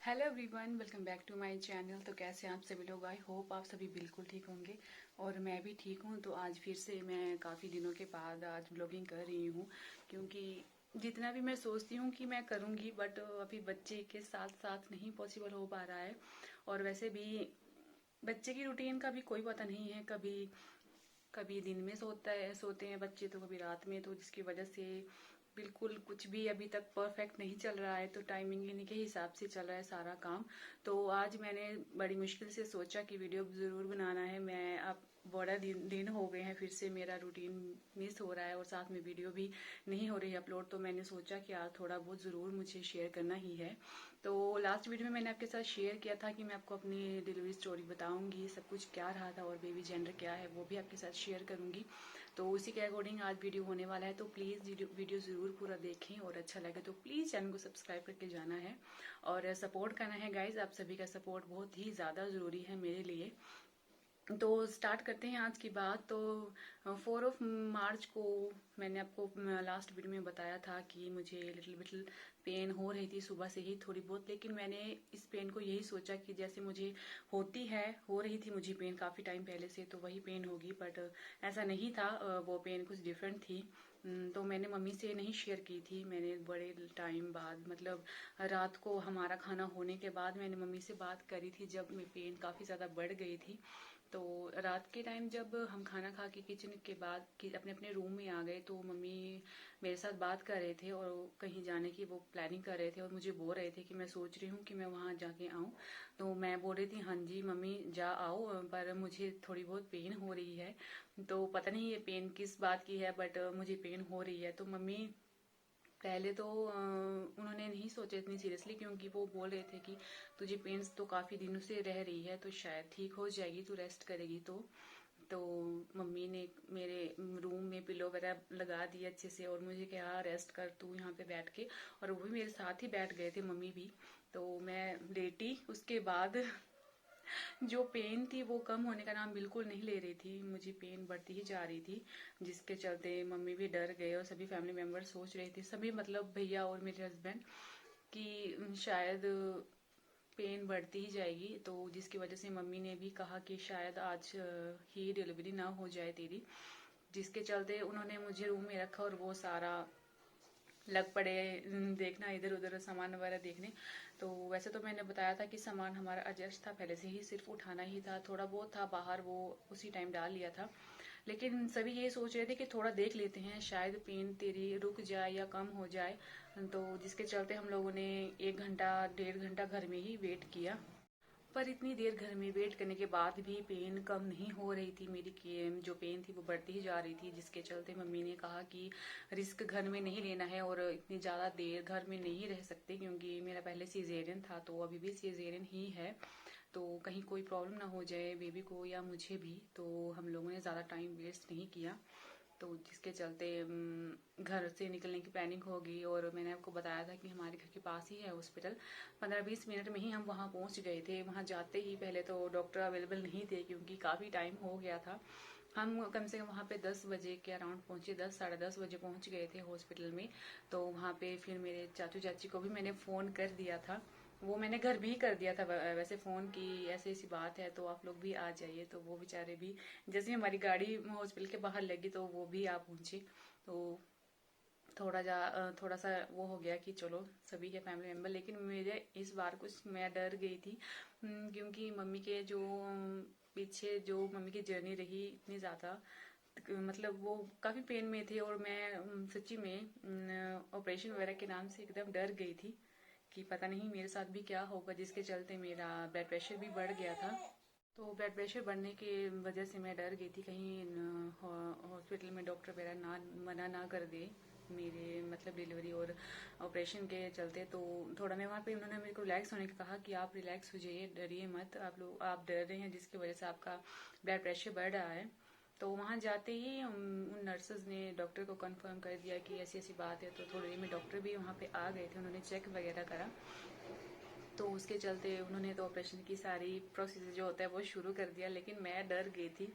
Hello everyone, welcome back to my channel. तो कैसे हैं आप सभी लोग? आई होप आप सभी बिल्कुल ठीक होंगे और मैं भी ठीक हूँ। तो आज फिर से मैं काफ़ी दिनों के बाद आज ब्लॉगिंग कर रही हूँ, क्योंकि जितना भी मैं सोचती हूँ कि मैं करूँगी बट अभी बच्चे के साथ साथ नहीं पॉसिबल हो पा रहा है। और वैसे भी बच्चे की रूटीन का भी कोई पता नहीं है, कभी कभी दिन में सोते हैं बच्चे, तो कभी रात में, तो जिसकी वजह से बिल्कुल कुछ भी अभी तक परफेक्ट नहीं चल रहा है। तो टाइमिंग इन्हीं के हिसाब से चल रहा है सारा काम। तो आज मैंने बड़ी मुश्किल से सोचा कि वीडियो ज़रूर बनाना है। मैं अब बड़ा दिन हो गए हैं, फिर से मेरा रूटीन मिस हो रहा है और साथ में वीडियो भी नहीं हो रही है अपलोड। तो मैंने सोचा कि आज थोड़ा बहुत ज़रूर मुझे शेयर करना ही है। तो लास्ट वीडियो में मैंने आपके साथ शेयर किया था कि मैं आपको अपनी डिलीवरी स्टोरी बताऊंगी, सब कुछ क्या रहा था और बेबी जेंडर क्या है वो भी आपके साथ शेयर करूंगी। तो उसी के अकॉर्डिंग आज वीडियो होने वाला है। तो प्लीज़ वीडियो ज़रूर पूरा देखें और अच्छा लगे तो प्लीज़ चैनल को सब्सक्राइब करके जाना है और सपोर्ट करना है गाइज। आप सभी का सपोर्ट बहुत ही ज़्यादा ज़रूरी है मेरे लिए। तो स्टार्ट करते हैं आज की बात। तो 4 को मैंने आपको लास्ट वीडियो में बताया था कि मुझे लिटिल पेन हो रही थी सुबह से ही थोड़ी बहुत, लेकिन मैंने इस पेन को यही सोचा कि जैसे मुझे हो रही थी मुझे पेन काफ़ी टाइम पहले से, तो वही पेन होगी। बट ऐसा नहीं था, वो पेन कुछ डिफरेंट थी। तो मैंने मम्मी से नहीं शेयर की थी। मैंने बड़े टाइम बाद, मतलब रात को हमारा खाना होने के बाद मैंने मम्मी से बात करी थी, जब मेरी पेन काफ़ी ज़्यादा बढ़ गई थी। तो रात के टाइम जब हम खाना खा के किचन के बाद कि अपने अपने रूम में आ गए, तो मम्मी मेरे साथ बात कर रहे थे और कहीं जाने की वो प्लानिंग कर रहे थे और मुझे बोल रहे थे कि मैं सोच रही हूँ कि मैं वहाँ जाके आऊँ। तो मैं बोल रही थी हाँ जी मम्मी जा आओ, पर मुझे थोड़ी बहुत पेन हो रही है। तो पता नहीं ये पेन किस बात की है, बट मुझे पेन हो रही है। तो मम्मी पहले तो उन्होंने नहीं सोचा इतनी सीरियसली, क्योंकि वो बोल रहे थे कि तुझे पेन्स तो काफ़ी दिनों से रह रही है, तो शायद ठीक हो जाएगी, तू रेस्ट करेगी। तो मम्मी ने मेरे रूम में पिलो वगैरह लगा दिए अच्छे से और मुझे कहा रेस्ट कर तू यहाँ पे बैठ के, और वो भी मेरे साथ ही बैठ गए थे मम्मी भी। तो मैं लेटी, उसके बाद जो पेन थी वो कम होने का नाम बिल्कुल नहीं ले रही थी, मुझे पेन बढ़ती ही जा रही थी, जिसके चलते मम्मी भी डर गए और सभी फैमिली मेंबर सोच रहे थे, सभी मतलब भैया और मेरे हस्बैंड, कि शायद पेन बढ़ती ही जाएगी। तो जिसकी वजह से मम्मी ने भी कहा कि शायद आज ही डिलीवरी ना हो जाए तेरी, जिसके चलते उन्होंने मुझे रूम में रखा और वो सारा लग पड़े देखना, इधर उधर सामान वगैरह देखने। तो वैसे तो मैंने बताया था कि सामान हमारा एडजस्ट था पहले से ही, सिर्फ उठाना ही था, थोड़ा बहुत था बाहर वो उसी टाइम डाल लिया था। लेकिन सभी ये सोच रहे थे कि थोड़ा देख लेते हैं, शायद पेन तेरी रुक जाए या कम हो जाए। तो जिसके चलते हम लोगों ने 1 घंटा 1.5 घंटा घर में ही वेट किया। पर इतनी देर घर में वेट करने के बाद भी पेन कम नहीं हो रही थी मेरी, जो पेन थी वो बढ़ती ही जा रही थी, जिसके चलते मम्मी ने कहा कि रिस्क घर में नहीं लेना है और इतनी ज़्यादा देर घर में नहीं रह सकते, क्योंकि मेरा पहले सीजेरियन था तो अभी भी सीजेरियन ही है। तो कहीं कोई प्रॉब्लम ना हो जाए बेबी को या मुझे भी। तो हम लोगों ने ज़्यादा टाइम वेस्ट नहीं किया, तो जिसके चलते घर से निकलने की प्लानिंग हो गई। और मैंने आपको बताया था कि हमारे घर के पास ही है हॉस्पिटल, 15-20 मिनट में ही हम वहाँ पहुँच गए थे। वहाँ जाते ही पहले तो डॉक्टर अवेलेबल नहीं थे, क्योंकि काफ़ी टाइम हो गया था। हम कम से कम वहाँ पे 10 बजे के अराउंड पहुँचे, 10 साढ़े 10 बजे पहुँच गए थे हॉस्पिटल में। तो वहाँ पे फिर मेरे चाचू चाची को भी मैंने फ़ोन कर दिया था, वो मैंने घर भी कर दिया था वैसे फ़ोन की, ऐसी ऐसी बात है तो आप लोग भी आ जाइए। तो वो बेचारे भी, जैसे हमारी गाड़ी हॉस्पिटल के बाहर लगी तो वो भी आ पहुँचे। तो थोड़ा सा वो हो गया कि चलो सभी के फैमिली मेम्बर। लेकिन मेरे इस बार कुछ मैं डर गई थी, क्योंकि मम्मी के जो पीछे जो मम्मी की जर्नी रही इतनी ज़्यादा, मतलब वो काफ़ी पेन में थे और मैं सच्ची में ऑपरेशन वगैरह के नाम से एकदम डर गई थी कि पता नहीं मेरे साथ भी क्या होगा, जिसके चलते मेरा ब्लड प्रेशर भी बढ़ गया था। तो ब्लड प्रेशर बढ़ने की वजह से मैं डर गई थी कहीं हॉस्पिटल में डॉक्टर वगैरह ना मना ना कर दे मेरे, मतलब डिलीवरी और ऑपरेशन के चलते। तो थोड़ा मैं वहाँ पे, उन्होंने मेरे को रिलैक्स होने को कहा कि आप रिलैक्स हो जाइए, डरिए मत, आप डर रहे हैं जिसकी वजह से आपका ब्लड प्रेशर बढ़ रहा है। तो वहाँ जाते ही उन नर्सेज ने डॉक्टर को कंफर्म कर दिया कि ऐसी ऐसी बात है। तो थोड़ी देर में डॉक्टर भी वहाँ पे आ गए थे, उन्होंने चेक वगैरह करा। तो उसके चलते उन्होंने तो ऑपरेशन की सारी प्रोसीजर जो होता है वो शुरू कर दिया। लेकिन मैं डर गई थी,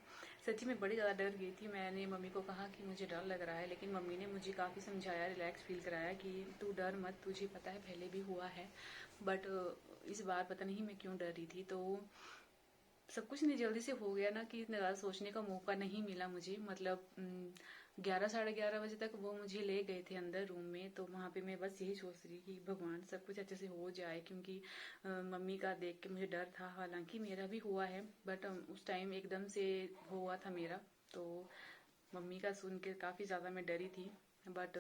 सच्ची में बड़ी ज़्यादा डर गई थी। मैंने मम्मी को कहा कि मुझे डर लग रहा है, लेकिन मम्मी ने मुझे काफ़ी समझाया, रिलैक्स फील कराया कि तू डर मत, तुझे पता है पहले भी हुआ है। बट इस बार पता नहीं मैं क्यों डर रही थी। तो सब कुछ इतनी जल्दी से हो गया ना कि इतना ज़्यादा सोचने का मौका नहीं मिला मुझे। मतलब 11 साढ़े 11 बजे तक वो मुझे ले गए थे अंदर रूम में। तो वहाँ पे मैं बस यही सोच रही कि भगवान सब कुछ अच्छे से हो जाए, क्योंकि मम्मी का देख के मुझे डर था। हालांकि मेरा भी हुआ है, बट उस टाइम एकदम से हुआ था मेरा। तो मम्मी का सुन के काफ़ी ज़्यादा मैं डरी थी। बट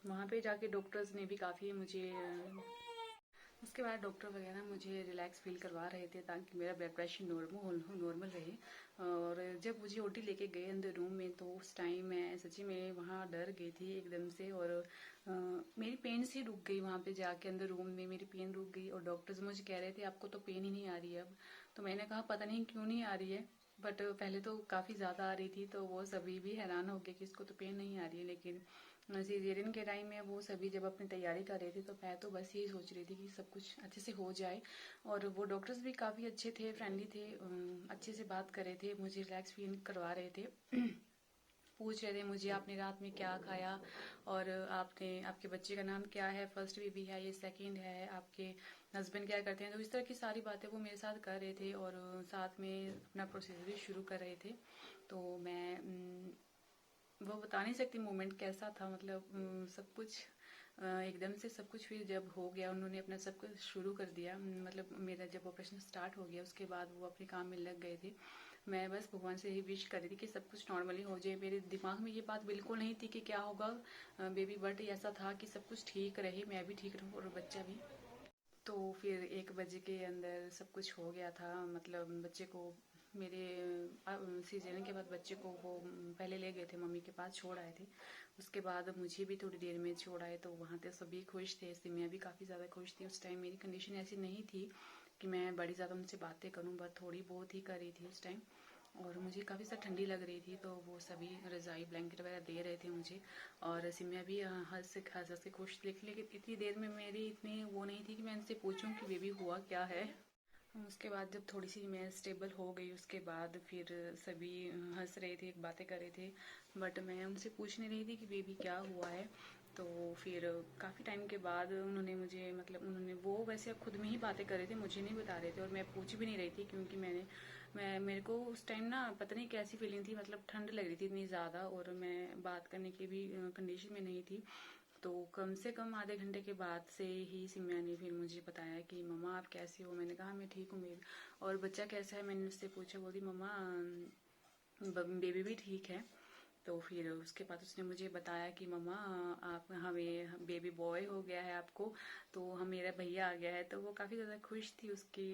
वहाँ पे जाके डॉक्टर्स ने भी काफ़ी मुझे उसके बाद डॉक्टर वगैरह मुझे रिलैक्स फील करवा रहे थे ताकि मेरा ब्लड प्रेशर नॉर्मल रहे। और जब मुझे ओटी लेके गए अंदर रूम में, तो उस टाइम मैं सच्ची में वहाँ डर गई थी एकदम से। और मेरी पेन सी रुक गई वहाँ पे जाके अंदर रूम में, मेरी पेन रुक गई। और डॉक्टर्स मुझे कह रहे थे आपको तो पेन ही नहीं आ रही है अब। तो मैंने कहा पता नहीं क्यों नहीं आ रही है, बट पहले तो काफ़ी ज़्यादा आ रही थी। तो वो सभी भी हैरान हो गए कि इसको तो पेन नहीं आ रही है। लेकिन सीजेरियन के टाइम में वो सभी जब अपनी तैयारी कर रहे थे, तो मैं तो बस यही सोच रही थी कि सब कुछ अच्छे से हो जाए। और वो डॉक्टर्स भी काफ़ी अच्छे थे, फ्रेंडली थे, अच्छे से बात कर रहे थे, मुझे रिलैक्स फील करवा रहे थे। पूछ रहे थे मुझे आपने रात में क्या खाया, और आपके बच्चे का नाम क्या है, फर्स्ट बेबी है ये सेकंड है, आपके हस्बैंड क्या करते हैं। तो इस तरह की सारी बातें वो मेरे साथ कर रहे थे, और साथ में अपना प्रोसीजर भी शुरू कर रहे थे। तो मैं वो बता नहीं सकती मोमेंट कैसा था। मतलब सब कुछ एकदम से सब कुछ फिर जब हो गया, उन्होंने अपना सब कुछ शुरू कर दिया। मतलब मेरा जब ऑपरेशन स्टार्ट हो गया, उसके बाद वो अपने काम में लग गए थे। मैं बस भगवान से यही विश कर रही थी कि सब कुछ नॉर्मली हो जाए। मेरे दिमाग में ये बात बिल्कुल नहीं थी कि क्या होगा बेबी, बट ऐसा था कि सब कुछ ठीक रहे, मैं भी ठीक रहूँ और बच्चा भी। तो फिर 1 बजे के अंदर सब कुछ हो गया था। मतलब बच्चे को मेरे सीजन के बाद बच्चे को वो पहले ले गए थे, मम्मी के पास छोड़ आए थे। उसके बाद मुझे भी थोड़ी देर में छोड़ आए। तो वहाँ पे सभी खुश थे, सिमिया भी काफ़ी ज़्यादा खुश थी। उस टाइम मेरी कंडीशन ऐसी नहीं थी कि मैं बड़ी ज़्यादा उनसे बातें करूँ, बट थोड़ी बहुत ही कर रही थी उस टाइम। और मुझे काफ़ी ज़्यादा ठंडी लग रही थी, तो वो सभी रज़ाई ब्लैंकेट वगैरह दे रहे थे मुझे। और सिमिया भी हंस के खुश थी। लेकिन इतनी देर में मेरी इतनी वो नहीं थी कि मैं इनसे पूछूं कि बेबी हुआ क्या है। उसके बाद जब थोड़ी सी मैं स्टेबल हो गई, उसके बाद फिर सभी हंस रहे थे, बातें कर रहे थे, बट मैं उनसे पूछ नहीं रही थी कि बेबी क्या हुआ है। तो फिर काफ़ी टाइम के बाद उन्होंने मुझे, मतलब उन्होंने, वो वैसे खुद में ही बातें कर रहे थे, मुझे नहीं बता रहे थे। और मैं पूछ भी नहीं रही थी, क्योंकि मेरे को उस टाइम ना पता नहीं कैसी फीलिंग थी। मतलब ठंड लग रही थी इतनी ज़्यादा, और मैं बात करने की भी कंडीशन में नहीं थी। तो कम से कम आधे घंटे के बाद से ही सिम्या ने फिर मुझे बताया कि मम्मा आप कैसी हो। मैंने कहा मैं ठीक हूँ मेरी, और बच्चा कैसा है मैंने उससे पूछा। बोली मम्मा बेबी भी ठीक है। तो फिर उसके बाद उसने मुझे बताया कि मम्मा आप हमें बेबी बॉय हो गया है आपको, तो हम मेरा भैया आ गया है। तो वो काफ़ी ज़्यादा खुश थी, उसकी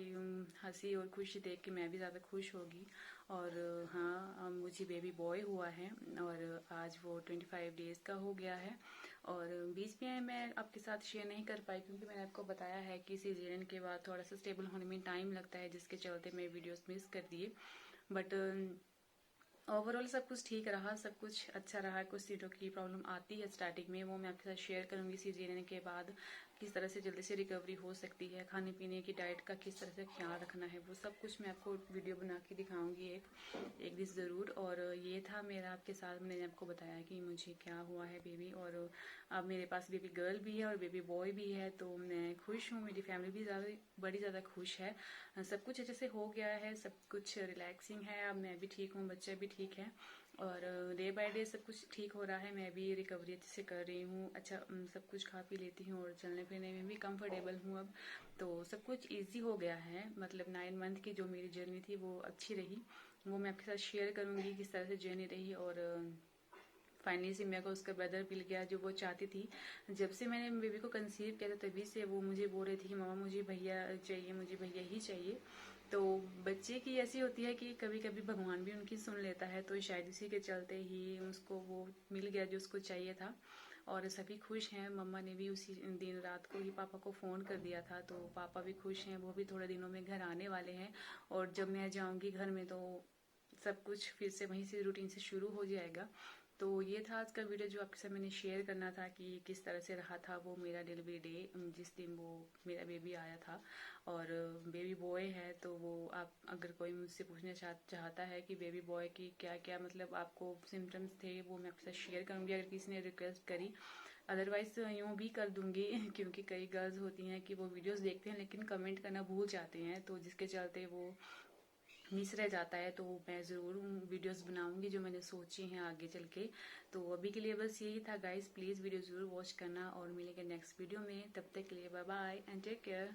हंसी और खुशी देख के मैं भी ज़्यादा खुश होगी। और हाँ, मुझे बेबी बॉय हुआ है, और आज वो 25 डेज़ का हो गया है। और बीच में मैं आपके साथ शेयर नहीं कर पाई, क्योंकि मैंने आपको बताया है कि सीजरियन के बाद थोड़ा सा स्टेबल होने में टाइम लगता है, जिसके चलते मैं वीडियोस मिस कर दिए। बट ओवरऑल सब कुछ ठीक रहा, सब कुछ अच्छा रहा। कुछ चीज़ों की प्रॉब्लम आती है स्टार्टिंग में, वो मैं आपके साथ शेयर करूंगी। सीजरियन के बाद किस तरह से जल्दी से रिकवरी हो सकती है, खाने पीने की डाइट का किस तरह से ख्याल रखना है, वो सब कुछ मैं आपको वीडियो बना के दिखाऊंगी एक दिन ज़रूर। और ये था मेरा आपके साथ, मैंने आपको बताया कि मुझे क्या हुआ है बेबी। और अब मेरे पास बेबी गर्ल भी है और बेबी बॉय भी है, तो मैं खुश हूँ, मेरी फैमिली भी बड़ी ज़्यादा खुश है। सब कुछ अच्छे से हो गया है, सब कुछ रिलैक्सिंग है। अब मैं भी ठीक हूँ, बच्चा भी ठीक है, और डे बाय डे सब कुछ ठीक हो रहा है। मैं भी रिकवरी अच्छे से कर रही हूँ, अच्छा सब कुछ खा पी लेती हूँ, और चलने फिरने में भी कंफर्टेबल हूँ अब। तो सब कुछ इजी हो गया है। मतलब 9 मंथ की जो मेरी जर्नी थी वो अच्छी रही, वो मैं आपके साथ शेयर करूँगी किस तरह से जर्नी रही। और फाइनली सिम्या को उसका ब्रदर मिल गया जो वो चाहती थी। जब से मैंने बेबी को कंसीव किया था, तभी से वो मुझे बोल रही थी कि मामा मुझे भैया चाहिए, मुझे भैया ही चाहिए। तो बच्चे की ऐसी होती है कि कभी कभी भगवान भी उनकी सुन लेता है, तो शायद इसी के चलते ही उसको वो मिल गया जो उसको चाहिए था। और सभी खुश हैं। मम्मा ने भी उसी दिन रात को ही पापा को फ़ोन कर दिया था, तो पापा भी खुश हैं, वो भी थोड़े दिनों में घर आने वाले हैं। और जब मैं जाऊंगी घर में, तो सब कुछ फिर से वहीं से रूटीन से शुरू हो जाएगा। तो ये था आज का वीडियो जो आपके साथ मैंने शेयर करना था कि किस तरह से रहा था वो मेरा डिलीवरी डे, जिस दिन वो मेरा बेबी आया था। और बेबी बॉय है, तो वो आप अगर कोई मुझसे पूछना चाहता है कि बेबी बॉय की क्या क्या मतलब आपको सिम्टम्स थे, वो मैं आपके साथ शेयर करूँगी। अगर किसी ने रिक्वेस्ट करी अदरवाइज यूँ भी कर दूंगी क्योंकि कई गर्ल्स होती हैं कि वो वीडियोस देखते हैं लेकिन कमेंट करना भूल जाते हैं, तो जिसके चलते वो मिस रह जाता है। तो मैं ज़रूर वीडियोस बनाऊंगी जो मैंने सोची हैं आगे चल के। तो अभी के लिए बस यही था गाइस, प्लीज़ वीडियो ज़रूर वॉच करना और मिलेंगे नेक्स्ट वीडियो में। तब तक के लिए bye bye and take care.